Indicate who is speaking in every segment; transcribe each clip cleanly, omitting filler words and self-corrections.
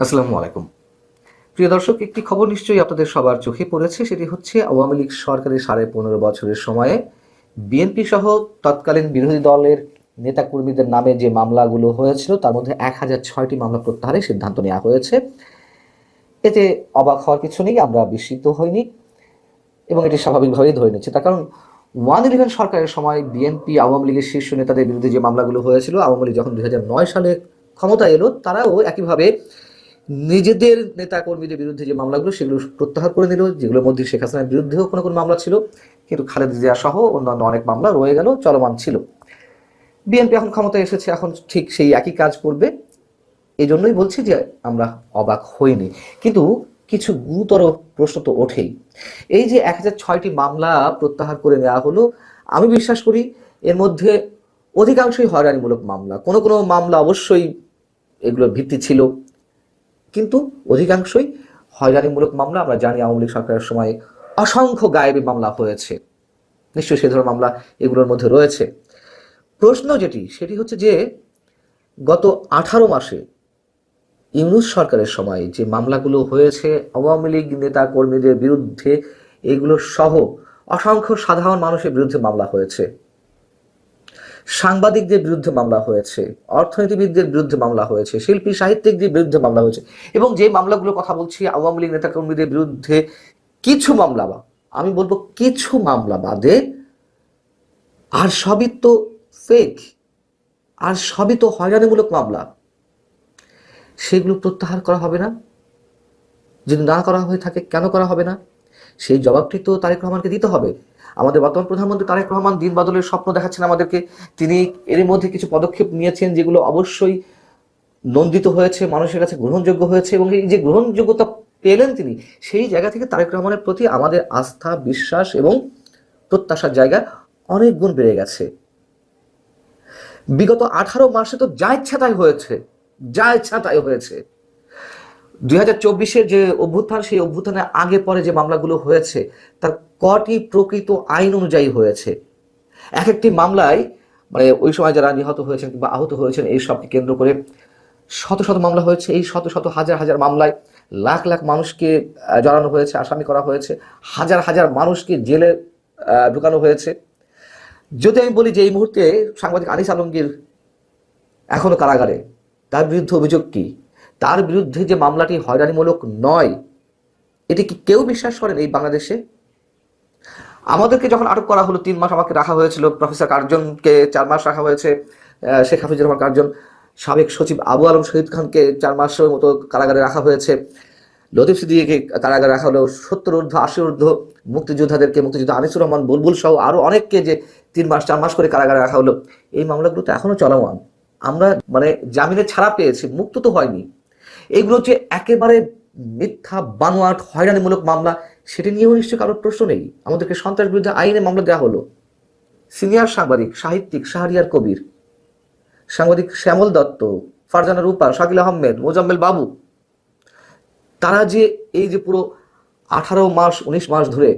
Speaker 1: আসসালামু আলাইকুম। প্রিয় দর্শক, একটি খবর নিশ্চয়ই আপনাদের সবার চোখে পড়েছে। সেটি হচ্ছে আওয়ামী লীগ সরকারের 15.5 বছরের সময়ে বিএনপি সহ তৎকালীন বিরোধী দলের নেতাকর্মীদের নামে যে মামলাগুলো হয়েছিল তার মধ্যে 1006টি মামলা প্রত্যাহারের সিদ্ধান্ত নেওয়া হয়েছে। এতে অবাক হওয়ার কিছু নেই, আমরা বিস্মিত হইনি এবং এটি স্বাভাবিকভাবেই ধরে নিচ্ছি। তার কারণ 111 সরকারের সময় বিএনপি আওয়ামী লীগের শীর্ষ নেতাদের বিরুদ্ধে যে মামলাগুলো হয়েছিল, আওয়ামী লীগ যখন 2009 সালে ক্ষমতা এলো তারাও একইভাবে নিজেদের নেতা কর্মীদের বিরুদ্ধে যে মামলাগুলো সেগুলো প্রত্যাহার করে নিল, যেগুলোর মধ্যে শেখ হাসিনার বিরুদ্ধেও কোনো কোনো মামলা ছিল, কিন্তু খালেদা জিয়া সহ অন্যান্য অনেক মামলা রয়ে গেল, চলমান ছিল। বিএনপি এখন ক্ষমতায় এসেছে, এখন ঠিক সেই একই কাজ করবে। এই জন্যই বলছি যে আমরা অবাক হইনি, কিন্তু কিছু গুরুতর প্রশ্ন তো ওঠেই। এই যে 1006টি মামলা প্রত্যাহার করে নেওয়া হলো, আমি বিশ্বাস করি এর মধ্যে অধিকাংশই হয়রানিমূলক মামলা। কোনো কোনো মামলা অবশ্যই এগুলোর ভিত্তি ছিল, কিন্তু অধিকাংশই হয়রানিমূলক মামলা। আমরা জানি আওয়ামী লীগ সরকারের সময় অসংখ্য গায়েবী মামলা হয়েছে, নিশ্চয়ই সে ধরনের মামলা এগুলোর মধ্যে রয়েছে। প্রশ্ন সেটি হচ্ছে যে গত 18 মাসে ইউনূস সরকারের সময় যে মামলাগুলো হয়েছে আওয়ামী লীগ নেতা কর্মীদের বিরুদ্ধে, এগুলো সহ অসংখ্য সাধারণ মানুষের বিরুদ্ধে মামলা হয়েছে, সাংবাদিকদের বিরুদ্ধে মামলা হয়েছে, অর্থনীতিবিদদের বিরুদ্ধে মামলা হয়েছে, শিল্পী সাহিত্যিকদের বিরুদ্ধে মামলা হয়েছে। এবং যে মামলাগুলোর কথা বলছি আওয়ামী লীগ নেতাকর্মীদের বিরুদ্ধে, কিছু মামলা বা আমি বলবো কিছু মামলা বাদে আর সবই তো ফেক, আর সবই তো হয়রানিমূলক মামলা। সেগুলো প্রত্যাহার করা হবে না? যদি না করা হয়ে থাকে কেন করা হবে না? সেই জবাবটি তো তারেক রহমানকে দিতে হবে। আমাদের বর্তমান প্রধানমন্ত্রী তারেক রহমান দিন বদলের স্বপ্ন দেখাচ্ছেন আমাদেরকে। তিনি এর মধ্যে কিছু পদক্ষেপ নিয়েছেন যেগুলো অবশ্যই নন্দিত হয়েছে, মানুষের কাছে গ্রহণযোগ্য হয়েছে, এবং এই যে গ্রহণযোগ্যতা পেলেন তিনি, সেই জায়গা থেকে তারেক রহমানের প্রতি আমাদের আস্থা, বিশ্বাস এবং প্রত্যাশার জায়গা অনেক গুণ বেড়ে গেছে। বিগত 18 মাসে তো যা ইচ্ছা তাই হয়েছে, যা ইচ্ছা তাই হয়েছে। 2024-এর যে অভ্যুত্থান, সেই অভ্যুত্থানের আগে পরে যে মামলাগুলো হয়েছে তার কটি প্রকৃত আইন অনুযায়ী হয়েছে? এক একটি মামলায় মানে ওই সময় যারা নিহত হয়েছেন কিংবা আহত হয়েছেন এই সবকে কেন্দ্র করে শত শত মামলা হয়েছে। এই শত শত হাজার হাজার মামলায় লাখ লাখ মানুষকে জড়ানো হয়েছে, আসামি করা হয়েছে, হাজার হাজার মানুষকে জেলে ঢুকানো হয়েছে। যদি আমি বলি যে এই মুহূর্তে সাংবাদিক আনিস আলমগীর এখনো কারাগারে, তার বিরুদ্ধে অভিযোগ কি? তার বিরুদ্ধে যে মামলাটি হয়রানিমূলক নয়, এটি কি কেউ বিশ্বাস করেন এই বাংলাদেশে? আমাদেরকে যখন আটক করা হলো 3 মাস আমাকে রাখা হয়েছিল, প্রফেসর কার্জনকে 4 মাস রাখা হয়েছে, শেখ হাফিজুর রহমান কার্জন, সাবেক সচিব আবু আলম শহীদ খানকে 4 মাসের মতো কারাগারে রাখা হয়েছে, লতিফ সিদ্দিকীকে কারাগারে রাখা হলো, 70 ঊর্ধ্ব 80 ঊর্ধ্ব মুক্তিযোদ্ধাদেরকে, মুক্তিযোদ্ধা আনিসুর রহমান বুলবুল সহ আরো অনেককে যে 3 মাস 4 মাস করে কারাগারে রাখা হলো। এই মামলাগুলো তো এখনো চলমান। আমরা জামিনে ছাড়া পেয়েছি, মুক্ত তো হয়নি। এগুলো যে একেবারে মিথ্যা বানোয়াট হয়রানিমূলক মামলা, সেটি নিয়েও নিশ্চয়ই কারোর প্রশ্ন নেই। আমাদেরকে সন্ত্রাস বিরুদ্ধে আইনে মামলা দেওয়া হলো। সিনিয়র সাংবাদিক সাহিত্যিক শাহরিয়ার কবির, সাংবাদিক শ্যামল দত্ত, ফারজানা রূপা, শাকিল আহমেদ, মোজাম্মেল বাবু, তারা যে এই যে পুরো 18 মাস 19 মাস ধরে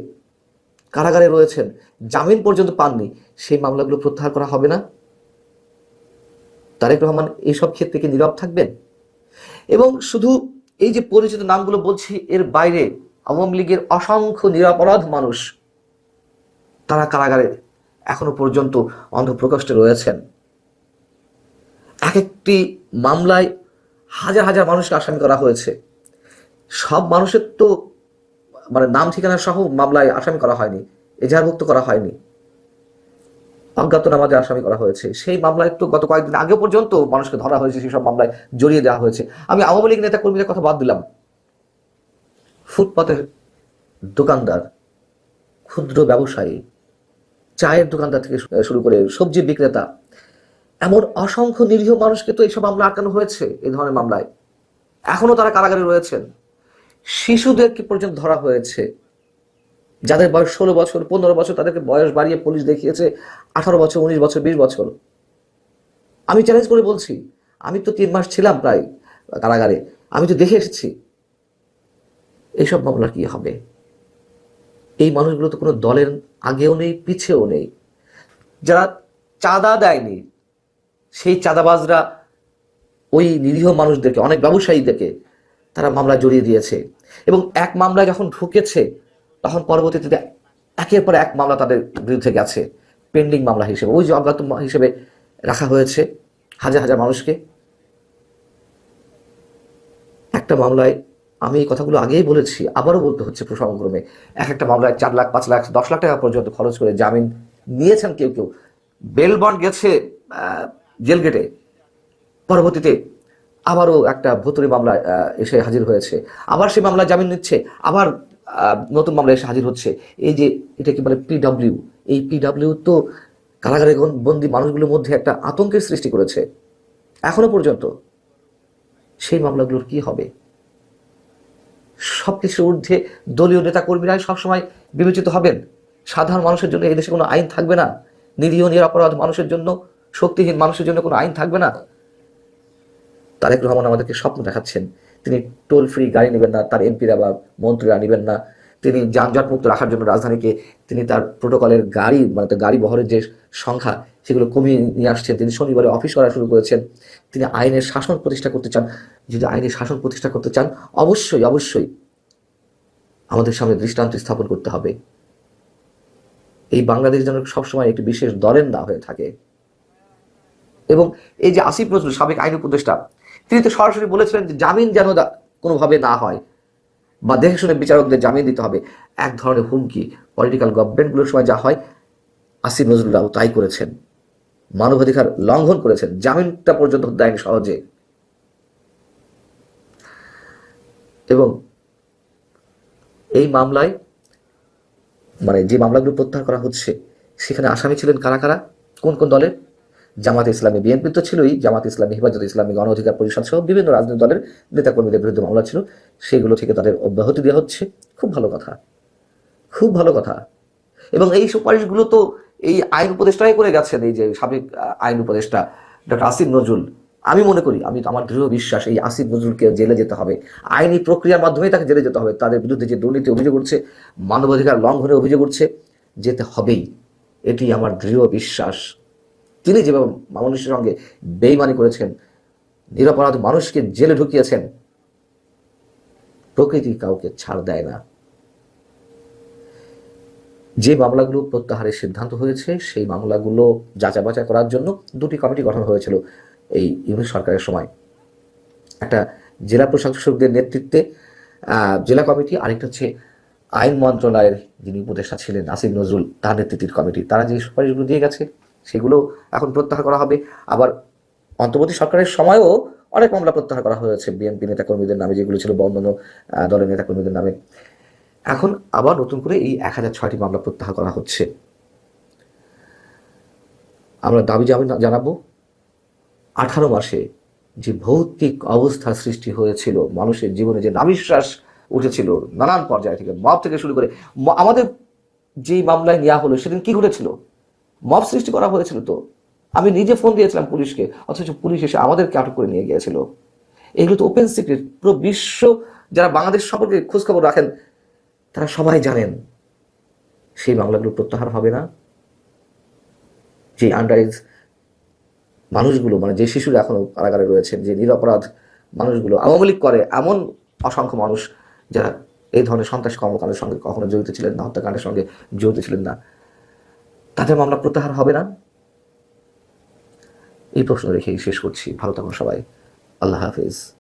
Speaker 1: কারাগারে রয়েছেন, জামিন পর্যন্ত পাননি, সেই মামলাগুলো প্রত্যাহার করা হবে না? তারেক রহমান এইসব ক্ষেত্রে কি নীরব থাকবেন? এবং শুধু এই যে পরিচিত নামগুলো বলছি, এর বাইরে আওয়ামী লীগের অসংখ্য নিরপরাধ মানুষ তারা কারাগারে এখনো পর্যন্ত অন্ধপ্রকোষ্ঠে রয়েছেন। এক একটি মামলায় হাজার হাজার মানুষকে আসামি করা হয়েছে। সব মানুষের তো নাম ঠিকানা সহ মামলায় আসামি করা হয়নি, এজাহারভুক্ত করা হয়নি, অজ্ঞাতনামাতে আসামি করা হয়েছে। সেই মামলায় তো গত কয়েকদিন আগে পর্যন্ত মানুষকে ধরা হয়েছে, সেই সব মামলায় জড়িয়ে দেওয়া হয়েছে। আমি আওয়ামী লীগ নেতা কর্মীদের কথা বাদ দিলাম, ফুটপাতের দোকানদার, ক্ষুদ্র ব্যবসায়ী, চায়ের দোকানদার থেকে শুরু করে সবজি বিক্রেতা, এমন অসংখ্য নিরীহ মানুষকে তো এইসব মামলা আটকানো হয়েছে। এই ধরনের মামলায় এখনো তারা কারাগারে রয়েছেন। শিশুদেরকে পর্যন্ত ধরা হয়েছে, যাদের বয়স 16 বছর 15 বছর, তাদেরকে বয়স বাড়িয়ে পুলিশ দেখিয়েছে 18 বছর 19 বছর 20 বছর। আমি চ্যালেঞ্জ করে বলছি, আমি তো 3 মাস ছিলাম প্রায় কারাগারে, আমি তো দেখে এসেছি এইসব মামলা কি হবে। এই মানুষগুলো তো কোনো দলের আগেও নেই, পিছেও নেই। যারা চাঁদা দেয়নি, সেই চাঁদাবাজরা ওই নিরীহ মানুষদেরকে, অনেক ব্যবসায়ীদেরকে তারা মামলায় জড়িয়ে দিয়েছে, এবং এক মামলায় যখন ঢুকেছে তখন পরবর্তীতে একের পর এক মামলা তাদের বিরুদ্ধে গেছে পেন্ডিং মামলা হিসেবে, ওই যে অজ্ঞাত হিসেবে রাখা হয়েছে হাজার হাজার মানুষকে। একটা মামলায়, আমি এই কথাগুলো আগেই বলেছি, আবারও বলতে হচ্ছে প্রসঙ্গক্রমে, একটা মামলায় 4 লাখ 5 লাখ 10 লাখ টাকা পর্যন্ত খরচ করে জামিন নিয়েছেন কেউ কেউ, বেল বন্ড গেছে জেল গেটে, পরবর্তীতে আবারও একটা ভুতুড়ে মামলা এসে হাজির হয়েছে, আবার সেই মামলায় জামিন নিচ্ছে, আবার নতুন মামলা এসে হাজির হচ্ছে। এই যে এটা কি বলে পিডব্লিউ, এই পিডব্লিউ তো কারাগারে বন্দি মানুষগুলোর মধ্যে একটা আতঙ্কের সৃষ্টি করেছে এখনো পর্যন্ত। সেই মামলাগুলোর কি হবে? সবকিছুর ঊর্ধ্বে দলীয় নেতা কর্মীরাই সবসময় বিবেচিত হবেন। সাধারণ মানুষের জন্য এই দেশে কোনো আইন থাকবে না, নিরীহ নিরপরাধ মানুষের জন্য, শক্তিহীন মানুষের জন্য কোনো আইন থাকবে না। তারেক রহমান আমাদেরকে স্বপ্ন দেখাচ্ছেন, তিনি টোল ফ্রি গাড়ি নেবেন না, তার এমপিরা বা মন্ত্রীরা নেবেন না, তিনি যানজট মুক্ত রাখার জন্য রাজধানীকে তিনি তার প্রোটোকলের গাড়ি, মানে গাড়ি বহরের যে সংখ্যা সেগুলো কমিয়ে নিয়ে আসছেন। তিনি শনিবারে অফিস করা শুরু করেছেন। তিনি আইনের শাসন প্রতিষ্ঠা করতে চান। যদি আইনের শাসন প্রতিষ্ঠা করতে চান, অবশ্যই অবশ্যই আমাদের সামনে দৃষ্টান্ত স্থাপন করতে হবে। এই বাংলাদেশ যেন সবসময় একটি বিশেষ দলের না হয়ে থাকে। এবং এই যে আসিফ নজরুল, সাবেক আইন উপদেষ্টা, তিনি তো সরাসরি বলেছিলেন যে জামিন যেন কোনোভাবে না হয়, বা দেখে শুনে বিচারকদের জামিন দিতে হবে। এক ধরনের হুমকি পলিটিক্যাল গভর্নমেন্টগুলোর সময় যা হয়, আসিফ নজরুলরাও তাই করেছেন, মানবাধিকার লঙ্ঘন করেছেন, জামিনটা পর্যন্ত দেয়নি সহজে। এবং এই মামলায়, মানে যে মামলাগুলো প্রত্যাহার করা হচ্ছে, সেখানে আসামি ছিলেন কারা কারা, কোন কোন দলের? জামাতে ইসলামী, বিএনপি তো ছিলই, জামাতে ইসলামী, হেফাজতে ইসলামী, গণ অধিকার পরিষদ সহ বিভিন্ন রাজনৈতিক দলের নেতাকর্মীদের বিরুদ্ধে মামলা ছিল, সেগুলো থেকে তাদের অব্যাহতি দেওয়া হচ্ছে। খুব ভালো কথা, খুব ভালো কথা। এবং এই সুপারিশগুলো তো এই আইন উপদেষ্টাই করে গেছেন, এই যে সাবেক আইন উপদেষ্টা ডক্টর আসিফ নজরুল। আমি মনে করি, আমার দৃঢ় বিশ্বাস, এই আসিফ নজরুলকে জেলে যেতে হবে, আইনি প্রক্রিয়ার মাধ্যমে তাকে জেলে যেতে হবে। তাদের বিরুদ্ধে যে দুর্নীতি অভিযোগ উঠছে, মানবাধিকার লঙ্ঘনের অভিযোগ উঠছে, যেতে হবেই, এটি আমার দৃঢ় বিশ্বাস। তিনি যেভাবে মানুষের সঙ্গে বেইমানি করেছেন, নিরপরাধ মানুষকে জেলে ঢুকিয়েছেন, প্রকৃতি কাউকে ছাড় দেয় না। যে মামলাগুলো প্রত্যাহারের সিদ্ধান্ত হয়েছে, সেই মামলাগুলো যাচাই বাছাই করার জন্য 2টি কমিটি গঠন হয়েছিল এই ইউনিট সরকারের সময়। একটা জেলা প্রশাসকদের নেতৃত্বে জেলা কমিটি, আরেকটা হচ্ছে আইন মন্ত্রণালয়ের যিনি উপদেষ্টা ছিলেন আসিফ নজরুল, তার নেতৃত্বের কমিটি। তারা যে সুপারিশগুলো দিয়ে গেছে সেগুলো এখন প্রত্যাহার করা হবে। আবার অন্তর্বর্তী সরকারের সময়ও অনেক মামলা প্রত্যাহার করা হয়েছে বিএনপি নেতাকর্মীদের নামে, যেগুলো ছিল অন্যান্য দলের নেতাকর্মীদের নামে। এখন আবার নতুন করে এই 1006টি মামলা প্রত্যাহার করা হচ্ছে। আমরা দাবি জানাবো, 18 মাসে যে ভৌতিক অবস্থা সৃষ্টি হয়েছিল, মানুষের জীবনে যে নাভিশ্বাস উঠেছিল নানান পর্যায় থেকে, মব থেকে শুরু করে, আমাদের যেই মামলায় নেওয়া হলো সেদিন কি ঘটেছিল? মব সৃষ্টি করা হয়েছিল। তো আমি নিজে ফোন দিয়েছিলাম পুলিশকে, অথচ পুলিশ এসে আমাদেরকে আটক করে নিয়ে গিয়েছিল। এগুলো তো ওপেন সিক্রেট, পুরো বিশ্ব যারা বাংলাদেশ সম্পর্কে খোঁজখবর রাখেন তারা সবাই জানেন। সেই মামলাগুলো প্রত্যাহার হবে না। যে আন্ডার-এজ মানুষগুলো, মানে যে শিশুরা এখনো কারাগারে রয়েছেন, যে নিরপরাধ মানুষগুলো, আওয়ামী লীগ করে এমন অসংখ্য মানুষ যারা এই ধরনের সন্ত্রাস কর্মকাণ্ডের সঙ্গে কখনো জড়িত ছিলেন না, হত্যাকাণ্ডের সঙ্গে জড়িত ছিলেন না, তাদের মামলা প্রত্যাহার হবে না? এই প্রশ্ন রেখেই শেষ করছি। ভালো থাকুন সবাই। আল্লাহ হাফিজ।